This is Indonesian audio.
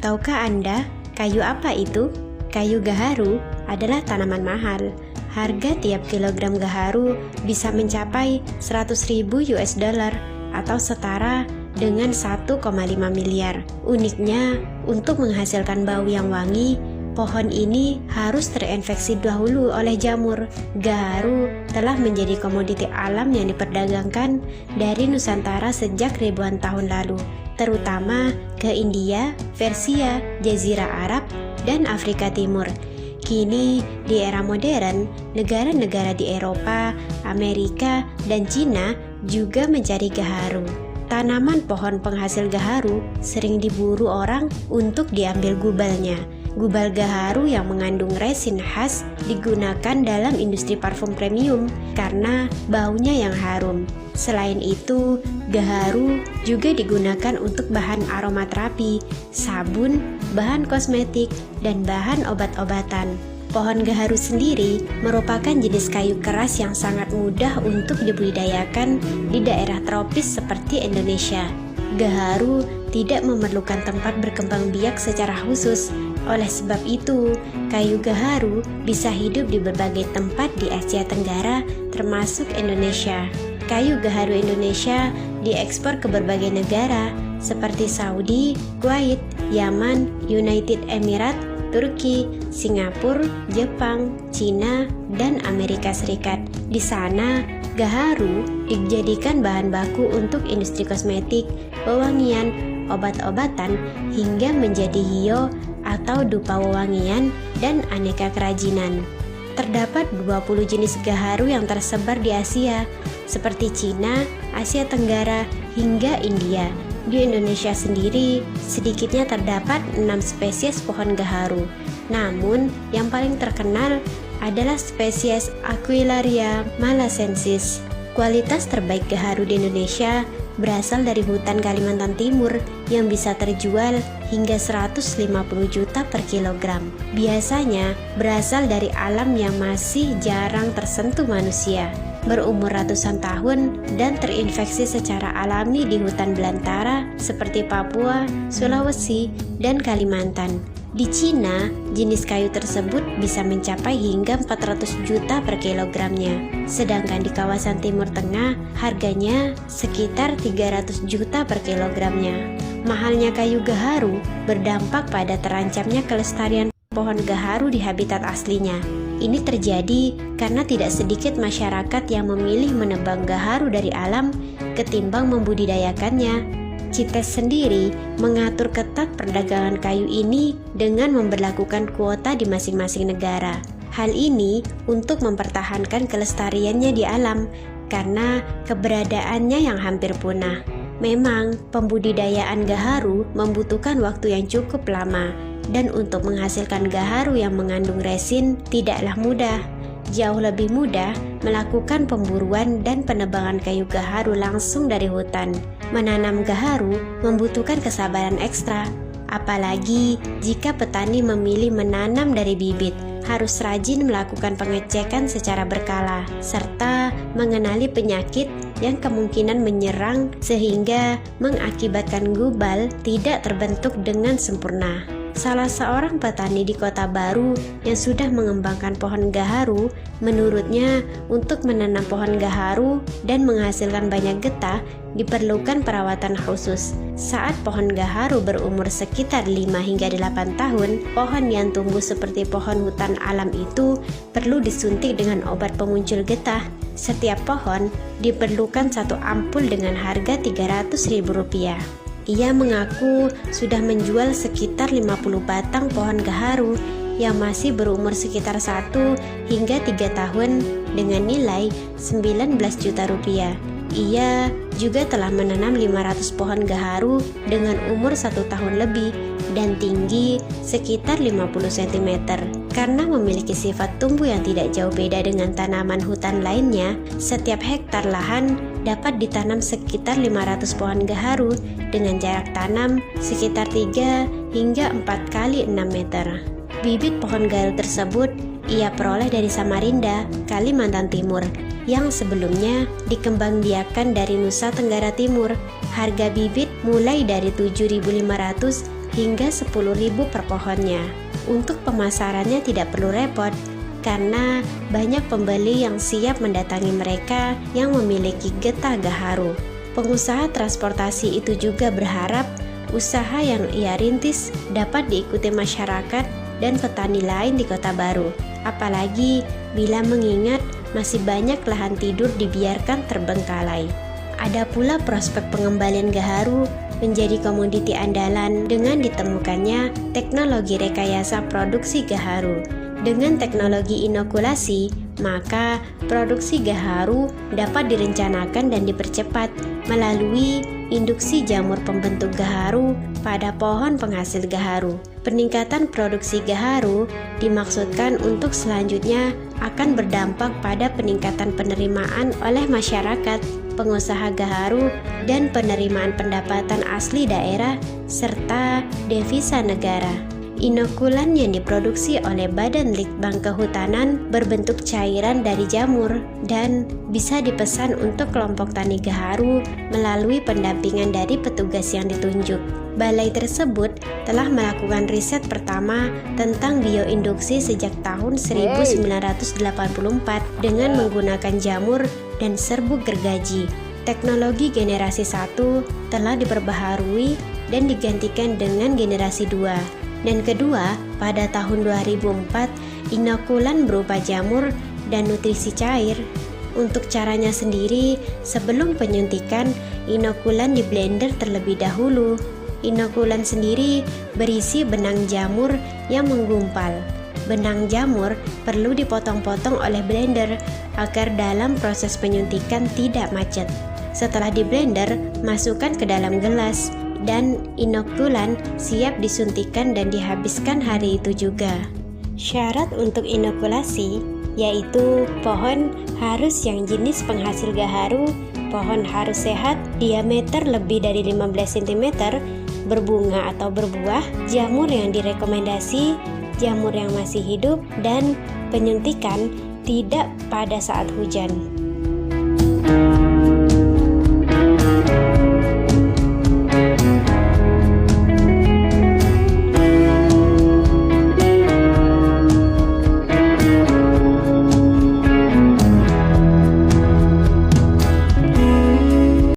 Tahukah Anda, kayu apa itu? Kayu gaharu adalah tanaman mahal. Harga tiap kilogram gaharu bisa mencapai 100.000 US dollar atau setara dengan 1,5 miliar. Uniknya, untuk menghasilkan bau yang wangi, pohon ini harus terinfeksi dahulu oleh jamur. Gaharu telah menjadi komoditi alam yang diperdagangkan dari Nusantara sejak ribuan tahun lalu, terutama ke India, Persia, Jazirah Arab, dan Afrika Timur. Kini, di era modern, negara-negara di Eropa, Amerika, dan Cina juga mencari gaharu. Tanaman pohon penghasil gaharu sering diburu orang untuk diambil gubalnya. Gubal gaharu yang mengandung resin khas digunakan dalam industri parfum premium karena baunya yang harum. Selain itu, gaharu juga digunakan untuk bahan aromaterapi, sabun, bahan kosmetik, dan bahan obat-obatan. Pohon gaharu sendiri merupakan jenis kayu keras yang sangat mudah untuk dibudidayakan di daerah tropis seperti Indonesia. Gaharu tidak memerlukan tempat berkembang biak secara khusus. Oleh sebab itu, kayu gaharu bisa hidup di berbagai tempat di Asia Tenggara, termasuk Indonesia. Kayu gaharu Indonesia diekspor ke berbagai negara seperti Saudi, Kuwait, Yaman, United Emirates, Turki, Singapura, Jepang, Cina, dan Amerika Serikat. Di sana, gaharu dijadikan bahan baku untuk industri kosmetik, pewangian, obat-obatan, hingga menjadi hio atau dupa wewangian dan aneka kerajinan. Terdapat 20 jenis gaharu yang tersebar di Asia, seperti Cina, Asia Tenggara, hingga India. Di Indonesia sendiri, sedikitnya terdapat 6 spesies pohon gaharu. Namun, yang paling terkenal adalah spesies Aquilaria malacensis. Kualitas terbaik gaharu di Indonesia berasal dari hutan Kalimantan Timur yang bisa terjual hingga 150 juta per kilogram. Biasanya berasal dari alam yang masih jarang tersentuh manusia, berumur ratusan tahun dan terinfeksi secara alami di hutan belantara seperti Papua, Sulawesi, dan Kalimantan. Di Cina, jenis kayu tersebut bisa mencapai hingga 400 juta per kilogramnya. Sedangkan di kawasan Timur Tengah, harganya sekitar 300 juta per kilogramnya. Mahalnya kayu gaharu berdampak pada terancamnya kelestarian pohon gaharu di habitat aslinya. Ini terjadi karena tidak sedikit masyarakat yang memilih menebang gaharu dari alam ketimbang membudidayakannya. CITES sendiri mengatur ketat perdagangan kayu ini dengan memberlakukan kuota di masing-masing negara. Hal ini untuk mempertahankan kelestariannya di alam karena keberadaannya yang hampir punah. Memang, pembudidayaan gaharu membutuhkan waktu yang cukup lama, dan untuk menghasilkan gaharu yang mengandung resin tidaklah mudah. Jauh lebih mudah melakukan pemburuan dan penebangan kayu gaharu langsung dari hutan. Menanam gaharu membutuhkan kesabaran ekstra, apalagi jika petani memilih menanam dari bibit. Harus rajin melakukan pengecekan secara berkala, serta mengenali penyakit yang kemungkinan menyerang sehingga mengakibatkan gubal tidak terbentuk dengan sempurna. Salah seorang petani di Kota Baru yang sudah mengembangkan pohon gaharu, menurutnya untuk menanam pohon gaharu dan menghasilkan banyak getah diperlukan perawatan khusus. Saat pohon gaharu berumur sekitar 5 hingga 8 tahun, pohon yang tumbuh seperti pohon hutan alam itu perlu disuntik dengan obat pemuncul getah. Setiap pohon diperlukan 1 ampul dengan harga Rp300.000. Ia mengaku sudah menjual sekitar 50 batang pohon gaharu yang masih berumur sekitar 1 hingga 3 tahun dengan nilai Rp19 juta. Ia juga telah menanam 500 pohon gaharu dengan umur 1 tahun lebih dan tinggi sekitar 50 cm. Karena memiliki sifat tumbuh yang tidak jauh beda dengan tanaman hutan lainnya, setiap hektar lahan dapat ditanam sekitar 500 pohon gaharu dengan jarak tanam sekitar 3 hingga 4 kali 6 meter. Bibit pohon gaharu tersebut ia peroleh dari Samarinda, Kalimantan Timur, yang sebelumnya dikembangbiakan dari Nusa Tenggara Timur. Harga bibit mulai dari Rp7.500 hingga 10.000 per pohonnya. Untuk pemasarannya tidak perlu repot, karena banyak pembeli yang siap mendatangi mereka yang memiliki getah gaharu. Pengusaha transportasi itu juga berharap usaha yang ia rintis dapat diikuti masyarakat dan petani lain di Kota Baru. Apalagi bila mengingat masih banyak lahan tidur dibiarkan terbengkalai. Ada pula prospek pengembalian gaharu menjadi komoditi andalan dengan ditemukannya teknologi rekayasa produksi gaharu. Dengan teknologi inokulasi, maka produksi gaharu dapat direncanakan dan dipercepat melalui induksi jamur pembentuk gaharu pada pohon penghasil gaharu. Peningkatan produksi gaharu dimaksudkan untuk selanjutnya akan berdampak pada peningkatan penerimaan oleh masyarakat, pengusaha gaharu, dan penerimaan pendapatan asli daerah serta devisa negara. Inokulan yang diproduksi oleh Badan Litbang Kehutanan berbentuk cairan dari jamur dan bisa dipesan untuk kelompok tani gaharu melalui pendampingan dari petugas yang ditunjuk. Balai tersebut telah melakukan riset pertama tentang bioinduksi sejak tahun 1984 dengan menggunakan jamur dan serbuk gergaji. Teknologi generasi 1 telah diperbaharui dan digantikan dengan generasi 2. Dan kedua, pada tahun 2004, inokulan berupa jamur dan nutrisi cair. Untuk caranya sendiri, sebelum penyuntikan, inokulan di blender terlebih dahulu. Inokulan sendiri berisi benang jamur yang menggumpal. Benang jamur perlu dipotong-potong oleh blender agar dalam proses penyuntikan tidak macet. Setelah di blender, masukkan ke dalam gelas dan inokulan siap disuntikan dan dihabiskan hari itu juga. Syarat untuk inokulasi yaitu pohon harus yang jenis penghasil gaharu, pohon harus sehat, diameter lebih dari 15 cm, berbunga atau berbuah, jamur yang direkomendasi, jamur yang masih hidup, dan penyuntikan tidak pada saat hujan.